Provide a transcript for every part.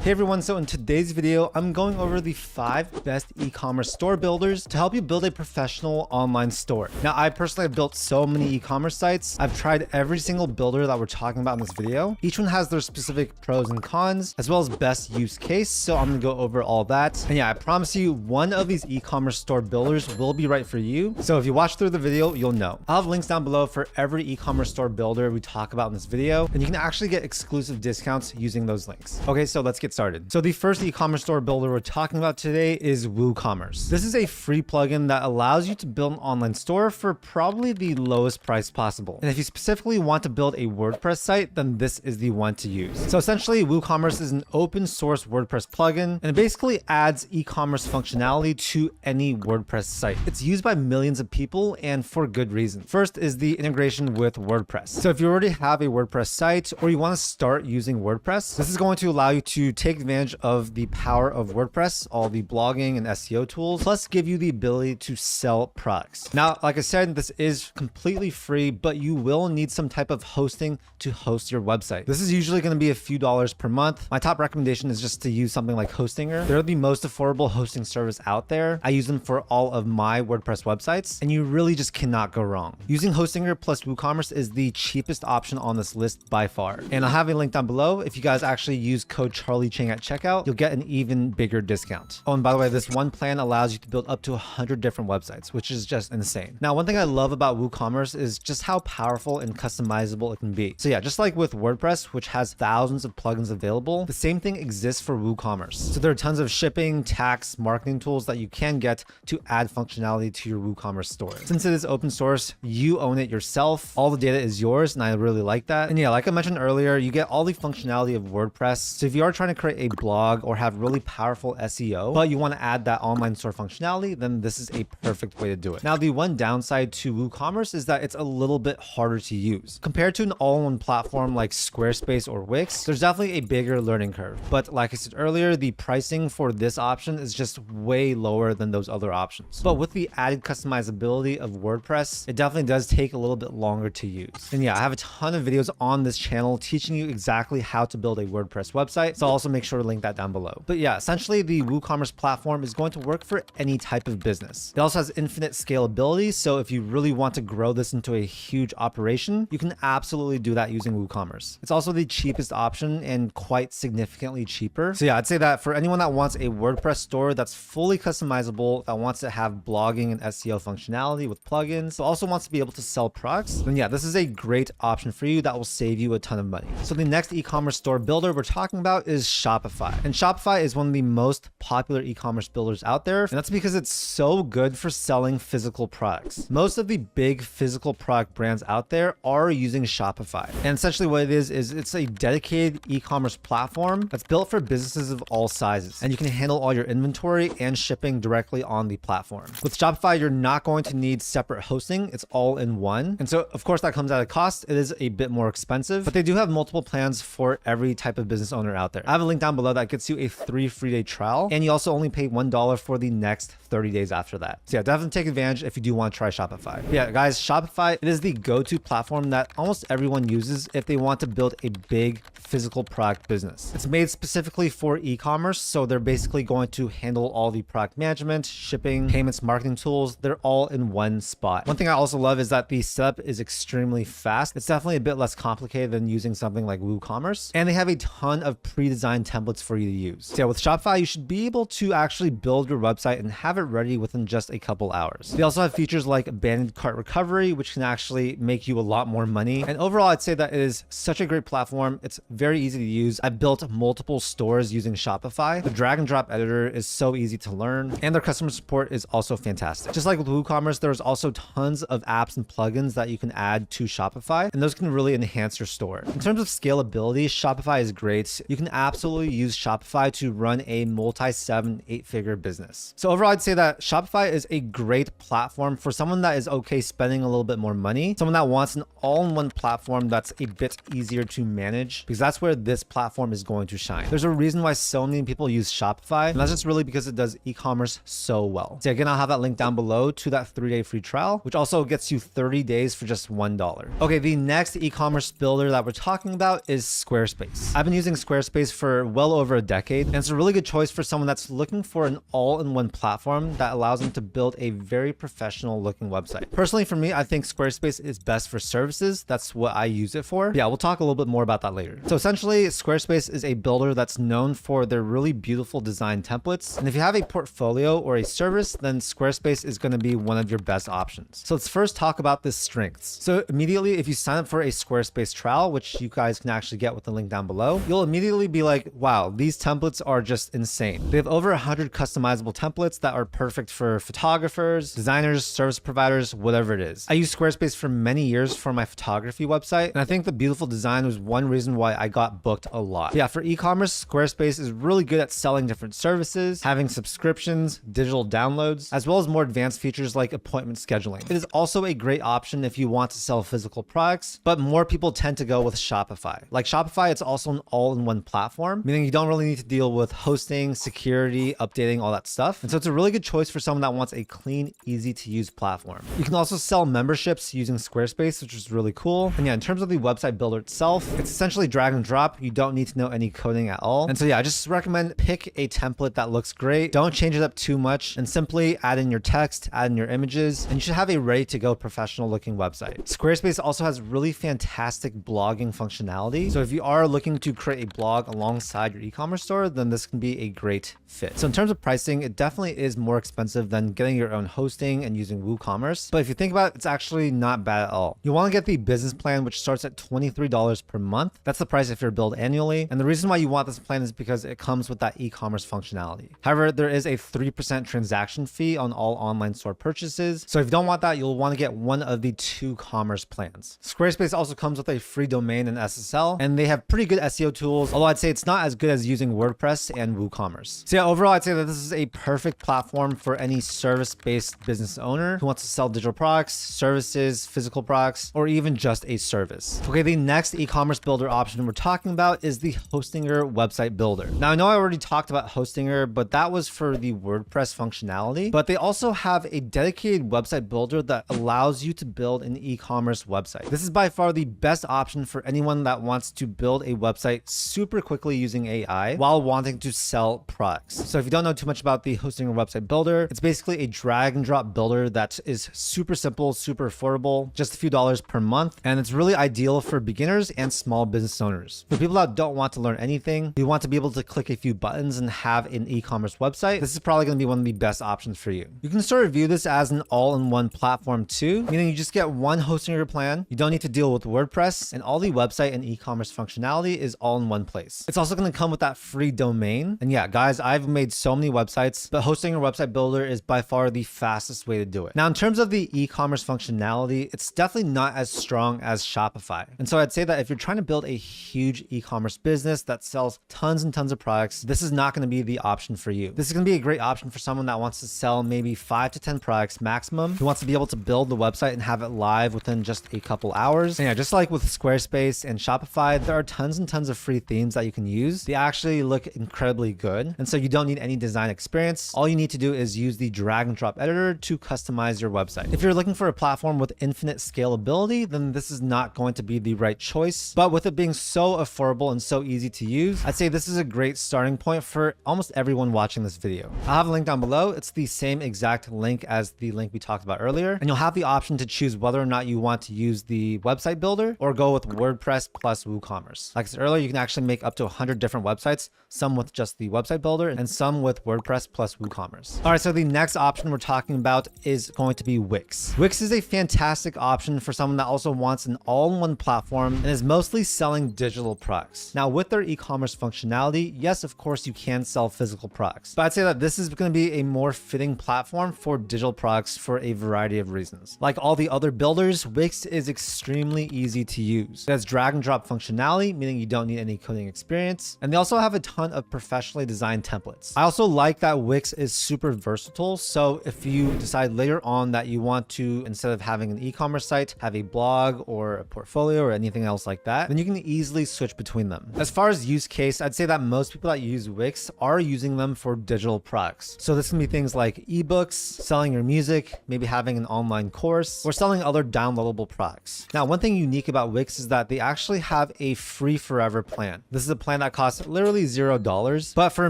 Hey everyone, so in today's video, I'm going over the 5 best e-commerce store builders to help you build a professional online store. Now, I personally have built so many e-commerce sites. I've tried every single builder that we're talking about in this video. Each one has their specific pros and cons, as well as best use case. So I'm gonna go over all that. And yeah, I promise you, one of these e-commerce store builders will be right for you. So if you watch through the video, you'll know. I'll have links down below for every e-commerce store builder we talk about in this video, and you can actually get exclusive discounts using those links. Okay, so let's get started. So the first e-commerce store builder we're talking about today is WooCommerce. This is a free plugin that allows you to build an online store for probably the lowest price possible. And if you specifically want to build a WordPress site, then this is the one to use. So essentially, WooCommerce is an open source WordPress plugin, and it basically adds e-commerce functionality to any WordPress site. It's used by millions of people and for good reason. First is the integration with WordPress. So if you already have a WordPress site or you want to start using WordPress, this is going to allow you to take advantage of the power of WordPress, all the blogging and SEO tools, plus give you the ability to sell products. Now, like I said, this is completely free, but you will need some type of hosting to host your website. This is usually going to be a few dollars per month. My top recommendation is just to use something like Hostinger. They're the most affordable hosting service out there. I use them for all of my WordPress websites, and you really just cannot go wrong. Using Hostinger plus WooCommerce is the cheapest option on this list by far. And I'll have a link down below. If you guys actually use code CHARLIECHANG at checkout, you'll get an even bigger discount. Oh, and by the way, this one plan allows you to build up to 100 different websites, which is just insane. Now, one thing I love about WooCommerce is just how powerful and customizable it can be. So yeah, just like with WordPress, which has thousands of plugins available, the same thing exists for WooCommerce. So there are tons of shipping, tax, marketing tools that you can get to add functionality to your WooCommerce store. Since it is open source, you own it yourself. All the data is yours, and I really like that. And yeah, like I mentioned earlier, you get all the functionality of WordPress. So if you are trying to create a blog or have really powerful SEO, but you want to add that online store functionality, then this is a perfect way to do it. Now, the one downside to WooCommerce is that it's a little bit harder to use. Compared to an all-in-one platform like Squarespace or Wix, there's definitely a bigger learning curve. But like I said earlier, the pricing for this option is just way lower than those other options. But with the added customizability of WordPress, it definitely does take a little bit longer to use. And yeah, I have a ton of videos on this channel teaching you exactly how to build a WordPress website. So I'll also make sure to link that down below. But yeah, essentially the WooCommerce platform is going to work for any type of business. It also has infinite scalability. So if you really want to grow this into a huge operation, you can absolutely do that using WooCommerce. It's also the cheapest option and quite significantly cheaper. So yeah, I'd say that for anyone that wants a WordPress store that's fully customizable, that wants to have blogging and SEO functionality with plugins, but also wants to be able to sell products, then yeah, this is a great option for you that will save you a ton of money. So the next e-commerce store builder we're talking about is Shopify. And Shopify is one of the most popular e-commerce builders out there, and that's because it's so good for selling physical products. Most of the big physical product brands out there are using Shopify. And essentially what it is it's a dedicated e-commerce platform that's built for businesses of all sizes. And you can handle all your inventory and shipping directly on the platform. With Shopify, you're not going to need separate hosting. It's all in one. And so of course that comes at a cost. It is a bit more expensive, but they do have multiple plans for every type of business owner out there. I have a link down below that gets you a 3 free day trial, and you also only pay $1 for the next 30 days after that. So yeah, definitely take advantage if you do want to try Shopify. But yeah, guys, Shopify, it is the go-to platform that almost everyone uses if they want to build a big physical product business. It's made specifically for e-commerce, so they're basically going to handle all the product management, shipping, payments, marketing tools. They're all in one spot. One thing I also love is that the setup is extremely fast. It's definitely a bit less complicated than using something like WooCommerce, and they have a ton of pre-designed templates for you to use. So yeah, with Shopify, you should be able to actually build your website and have it ready within just a couple hours. They also have features like abandoned cart recovery, which can actually make you a lot more money. And overall, I'd say that it is such a great platform. It's very easy to use. I've built multiple stores using Shopify. The drag and drop editor is so easy to learn, and their customer support is also fantastic. Just like with WooCommerce, there's also tons of apps and plugins that you can add to Shopify, and those can really enhance your store. In terms of scalability, Shopify is great. You can absolutely use Shopify to run a multi-7, 8-figure business. So overall, I'd say that Shopify is a great platform for someone that is okay spending a little bit more money, someone that wants an all-in-one platform that's a bit easier to manage, because that's where this platform is going to shine. There's a reason why so many people use Shopify, and that's just really because it does e-commerce so well. So again, I'll have that link down below to that 3-day free trial, which also gets you 30 days for just $1. Okay, the next e-commerce builder that we're talking about is Squarespace. I've been using Squarespace for for well over a decade, and it's a really good choice for someone that's looking for an all-in-one platform that allows them to build a very professional looking website. Personally, for me, I think Squarespace is best for services. That's what I use it for. But yeah, we'll talk a little bit more about that later. So essentially, Squarespace is a builder that's known for their really beautiful design templates. And if you have a portfolio or a service, then Squarespace is going to be one of your best options. So let's first talk about the strengths. So immediately, if you sign up for a Squarespace trial, which you guys can actually get with the link down below, you'll immediately be like, wow, these templates are just insane. They have over 100 customizable templates that are perfect for photographers, designers, service providers, whatever it is. I used Squarespace for many years for my photography website, and I think the beautiful design was one reason why I got booked a lot. But yeah, for e-commerce, Squarespace is really good at selling different services, having subscriptions, digital downloads, as well as more advanced features like appointment scheduling. It is also a great option if you want to sell physical products, but more people tend to go with Shopify. Like Shopify, it's also an all-in-one platform, meaning you don't really need to deal with hosting, security, updating, all that stuff. And so it's a really good choice for someone that wants a clean, easy to use platform. You can also sell memberships using Squarespace, which is really cool. And yeah, in terms of the website builder itself, it's essentially drag and drop. You don't need to know any coding at all. And so yeah, I just recommend pick a template that looks great. Don't change it up too much and simply add in your text, add in your images, and you should have a ready to go professional looking website. Squarespace also has really fantastic blogging functionality. So if you are looking to create a blog alongside your e-commerce store, then this can be a great fit. So in terms of pricing, it definitely is more expensive than getting your own hosting and using WooCommerce. But if you think about it, it's actually not bad at all. You want to get the business plan, which starts at $23 per month. That's the price if you're billed annually. And the reason why you want this plan is because it comes with that e-commerce functionality. However, there is a 3% transaction fee on all online store purchases. So if you don't want that, you'll want to get one of the two commerce plans. Squarespace also comes with a free domain and SSL, and they have pretty good SEO tools, although I'd say it's not as good as using WordPress and WooCommerce. So yeah, overall, I'd say that this is a perfect platform for any service-based business owner who wants to sell digital products, services, physical products, or even just a service. Okay, the next e-commerce builder option we're talking about is the Hostinger website builder. Now, I know I already talked about Hostinger, but that was for the WordPress functionality, but they also have a dedicated website builder that allows you to build an e-commerce website. This is by far the best option for anyone that wants to build a website super quickly using AI while wanting to sell products. So if you don't know too much about the Hostinger website builder, it's basically a drag and drop builder that is super simple, super affordable, just a few dollars per month. And it's really ideal for beginners and small business owners. For people that don't want to learn anything, you want to be able to click a few buttons and have an e-commerce website, this is probably going to be one of the best options for you. You can sort of view this as an all-in-one platform too, meaning you just get one Hostinger plan. You don't need to deal with WordPress, and all the website and e-commerce functionality is all in one place. It's also going to come with that free domain. And yeah, guys, I've made so many websites, but Hostinger website builder is by far the fastest way to do it. Now, in terms of the e-commerce functionality, it's definitely not as strong as Shopify. And so I'd say that if you're trying to build a huge e-commerce business that sells tons and tons of products, this is not going to be the option for you. This is going to be a great option for someone that wants to sell maybe 5 to 10 products maximum, who wants to be able to build the website and have it live within just a couple hours. And yeah, just like with Squarespace and Shopify, there are tons and tons of free themes that you can use. They actually look incredibly good. And so you don't need any design experience. All you need to do is use the drag and drop editor to customize your website. If you're looking for a platform with infinite scalability, then this is not going to be the right choice. But with it being so affordable and so easy to use, I'd say this is a great starting point for almost everyone watching this video. I'll have a link down below. It's the same exact link as the link we talked about earlier. And you'll have the option to choose whether or not you want to use the website builder or go with WordPress plus WooCommerce. Like I said earlier, you can actually make up to 100 different websites, some with just the website builder and some with WordPress plus WooCommerce. All right, so the next option we're talking about is going to be Wix. Wix is a fantastic option for someone that also wants an all-in-one platform and is mostly selling digital products. Now, with their e-commerce functionality, yes, of course, you can sell physical products, but I'd say that this is going to be a more fitting platform for digital products for a variety of reasons. Like all the other builders, Wix is extremely easy to use. It has drag and drop functionality, meaning you don't need any coding experience. And they also have a ton of professionally designed templates. I also like that Wix is super versatile. So if you decide later on that you want to, instead of having an e-commerce site, have a blog or a portfolio or anything else like that, then you can easily switch between them. As far as use case, I'd say that most people that use Wix are using them for digital products. So this can be things like ebooks, selling your music, maybe having an online course, or selling other downloadable products. Now, one thing unique about Wix is that they actually have a free forever plan. This is a plan that costs literally $0, but for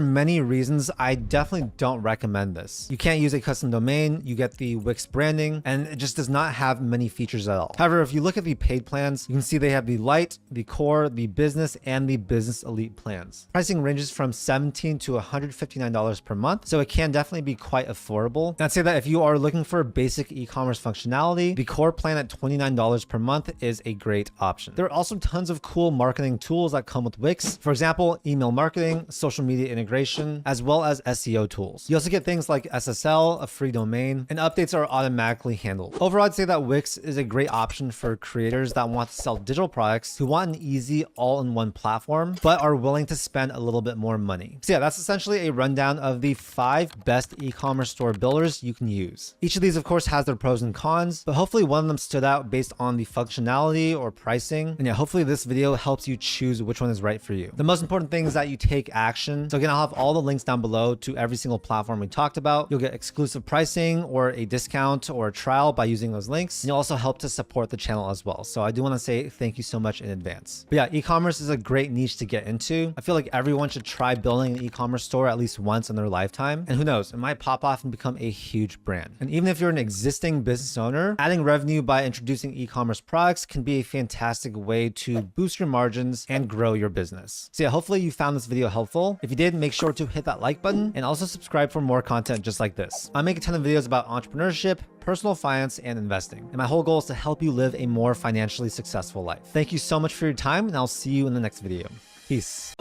many reasons, I definitely don't recommend this. You can't use a custom domain, you get the Wix branding, and it just does not have many features at all. However, if you look at the paid plans, you can see they have the Lite, the Core, the Business, and the Business Elite plans. Pricing ranges from $17 to $159 per month, so it can definitely be quite affordable. And I'd say that if you are looking for basic e-commerce functionality, the Core plan at $29 per month is a great option. There are also tons of cool marketing tools that come with Wix. For example, email marketing, social media integration, as well as SEO tools. You also get things like SSL, a free domain, and updates are automatically handled. Overall, I'd say that Wix is a great option for creators that want to sell digital products who want an easy all-in-one platform, but are willing to spend a little bit more money. So yeah, that's essentially a rundown of the 5 best e-commerce store builders you can use. Each of these, of course, has their pros and cons, but hopefully one of them stood out based on the functionality or pricing. And yeah, hopefully this video helps you choose which one is right for you. The most important thing is that you take action. So again, I'll have all the links down below to every single platform we talked about. You'll get exclusive pricing or a discount or a trial by using those links. And you'll also help to support the channel as well. So I do want to say thank you so much in advance. But yeah, e-commerce is a great niche to get into. I feel like everyone should try building an e-commerce store at least once in their lifetime. And who knows, it might pop off and become a huge brand. And even if you're an existing business owner, adding revenue by introducing e-commerce products can be a fantastic way to boost your margins and grow your business. So yeah, hopefully you found this video helpful. If you did, make sure to hit that like button and also subscribe for more content just like this. I make a ton of videos about entrepreneurship, personal finance, and investing. And my whole goal is to help you live a more financially successful life. Thank you so much for your time, and I'll see you in the next video. Peace.